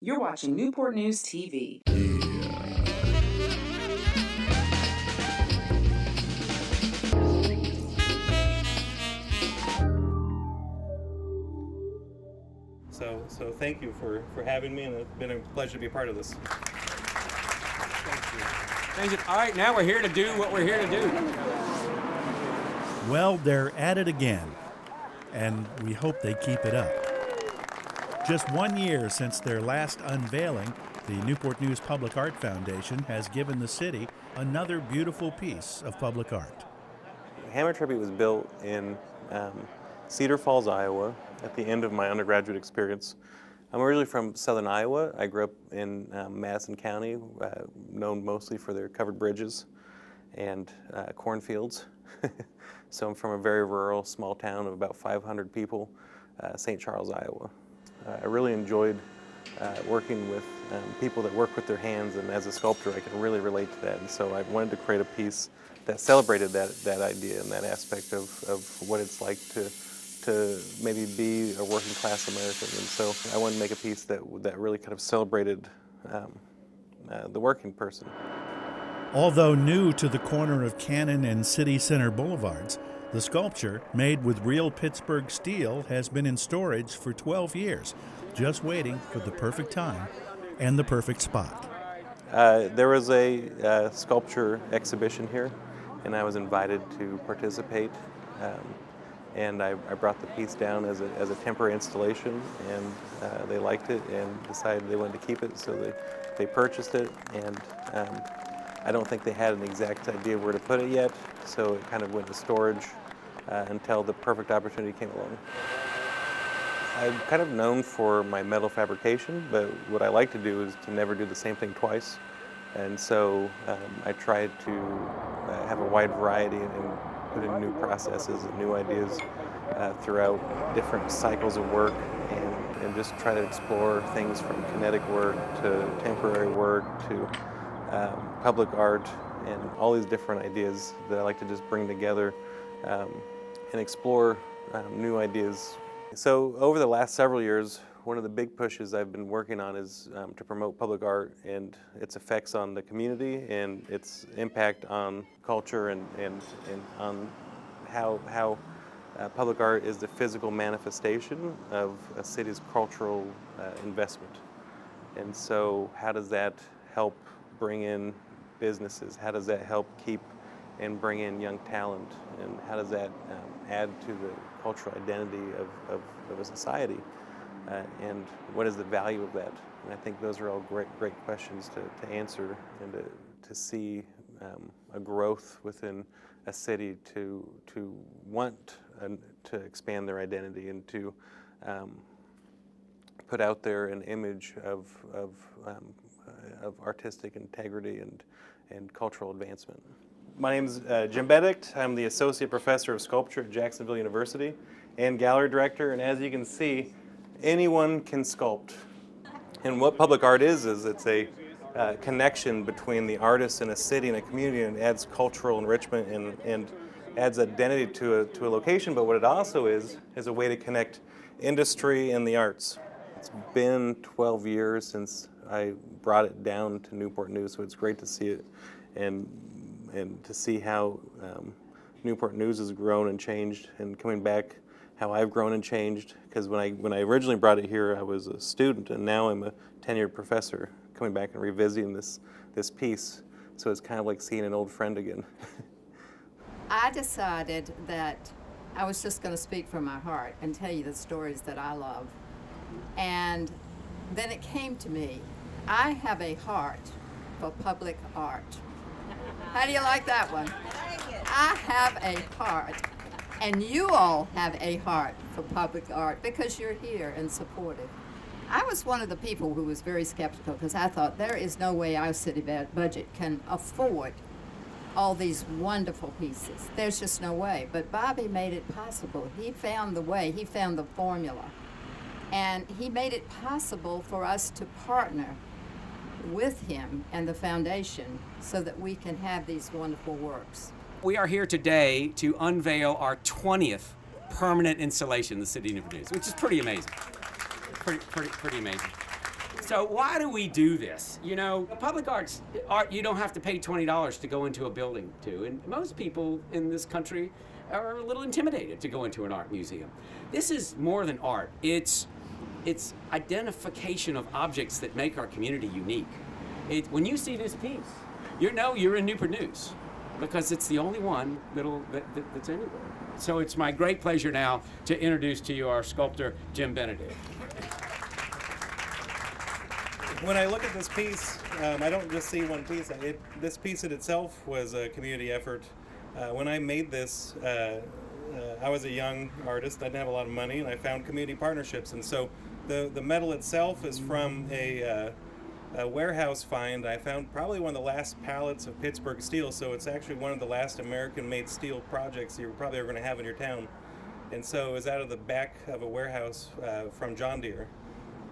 You're watching Newport News TV. So thank you for having me, and it's been a pleasure to be a part of this. Thank you. All right, now we're here to do what we're here to do. Well, they're at it again, and we hope they keep it up. Just 1 year since their last unveiling, the Newport News Public Art Foundation has given the city another beautiful piece of public art. Hammer Tribute was built in Cedar Falls, Iowa, at the end of my undergraduate experience. I'm originally from southern Iowa. I grew up in Madison County, known mostly for their covered bridges and cornfields. So I'm from a very rural, small town of about 500 people, St. Charles, Iowa. I really enjoyed working with people that work with their hands, and as a sculptor I can really relate to that. And so I wanted to create a piece that celebrated that idea and that aspect of what it's like to maybe be a working class American. And so I wanted to make a piece that really kind of celebrated the working person. Although new to the corner of Cannon and City Center Boulevards, the sculpture, made with real Pittsburgh steel, has been in storage for 12 years, just waiting for the perfect time and the perfect spot. There was a sculpture exhibition here, and I was invited to participate. And I brought the piece down as a temporary installation, and they liked it and decided they wanted to keep it, so they purchased it. And I don't think they had an exact idea where to put it yet, so it kind of went to storage until the perfect opportunity came along. I'm kind of known for my metal fabrication, but what I like to do is to never do the same thing twice. And so I tried to have a wide variety and put in new processes and new ideas throughout different cycles of work, and just try to explore things from kinetic work to temporary work to public art, and all these different ideas that I like to just bring together and explore new ideas. So over the last several years, one of the big pushes I've been working on is to promote public art and its effects on the community and its impact on culture, and on how public art is the physical manifestation of a city's cultural investment. And so how does that help bring in businesses? How does that help keep and bring in young talent? And how does that add to the cultural identity of a society? And what is the value of that? And I think those are all great questions to answer, and to see a growth within a city to want to expand their identity and to put out there an image of artistic integrity and cultural advancement. My name is Jim Benedict. I'm the Associate Professor of Sculpture at Jacksonville University and Gallery Director, and as you can see, anyone can sculpt. And what public art is it's a connection between the artist and a city and a community, and adds cultural enrichment and adds identity to a location. But what it also is a way to connect industry and the arts. It's been 12 years since I brought it down to Newport News, so it's great to see it and to see how Newport News has grown and changed, and coming back, how I've grown and changed. Because when I originally brought it here, I was a student, and now I'm a tenured professor, coming back and revisiting this piece. So it's kind of like seeing an old friend again. I decided that I was just going to speak from my heart and tell you the stories that I love. And then it came to me, I have a heart for public art. How do you like that one? I have a heart, and you all have a heart for public art because you're here and support it. I was one of the people who was very skeptical, because I thought there is no way our city budget can afford all these wonderful pieces. There's just no way. But Bobby made it possible. He found the way. He found the formula. And he made it possible for us to partner with him and the foundation so that we can have these wonderful works. We are here today to unveil our 20th permanent installation in the city of Newport News, which is pretty amazing. Pretty amazing. So why do we do this? You know, public art, you don't have to pay $20 to go into a building to, and most people in this country are a little intimidated to go into an art museum. This is more than art. It's identification of objects that make our community unique. When you see this piece, you know you're in Newport News because it's the only one that's anywhere. So it's my great pleasure now to introduce to you our sculptor, Jim Benedict. When I look at this piece, I don't just see one piece. This piece in itself was a community effort. When I made this, I was a young artist. I didn't have a lot of money, and I found community partnerships. And so the metal itself is from a warehouse find. I found probably one of the last pallets of Pittsburgh steel, so it's actually one of the last American-made steel projects you're probably ever going to have in your town. And so it was out of the back of a warehouse from John Deere.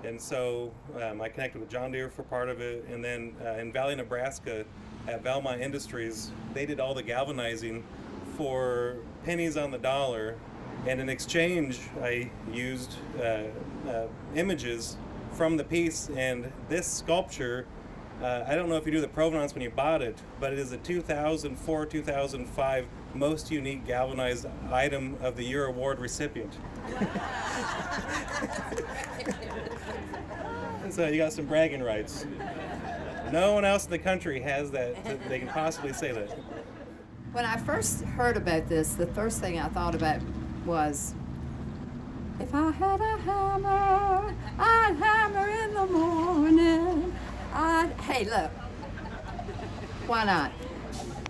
And so I connected with John Deere for part of it, and then in Valley, Nebraska, at Valmont Industries, they did all the galvanizing for pennies on the dollar, and in exchange, I used images from the piece, and this sculpture, I don't know if you knew the provenance when you bought it, but it is a 2004-2005 most unique galvanized item of the year award recipient. So you got some bragging rights. No one else in the country has that. They can possibly say that. When I first heard about this, the first thing I thought about was, if I had a hammer, I'd hammer in the morning. Hey, look, why not?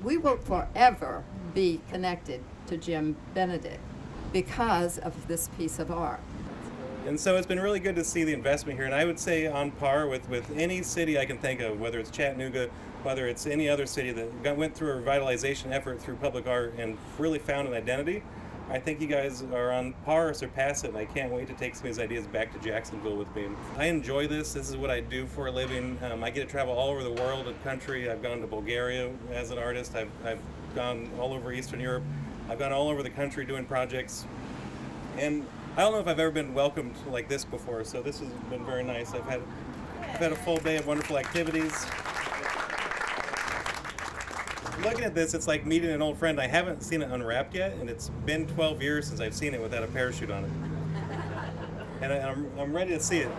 We will forever be connected to Jim Benedict because of this piece of art. And so it's been really good to see the investment here, and I would say on par with any city I can think of, whether it's Chattanooga, whether it's any other city that went through a revitalization effort through public art and really found an identity. I think you guys are on par or surpass it, and I can't wait to take some of these ideas back to Jacksonville with me. I enjoy this. This is what I do for a living. I get to travel all over the world and country. I've gone to Bulgaria as an artist. I've gone all over Eastern Europe. I've gone all over the country doing projects. And I don't know if I've ever been welcomed like this before, so this has been very nice. I've had a full day of wonderful activities. Looking at this, it's like meeting an old friend. I haven't seen it unwrapped yet, and it's been 12 years since I've seen it without a parachute on it. And I'm ready to see it.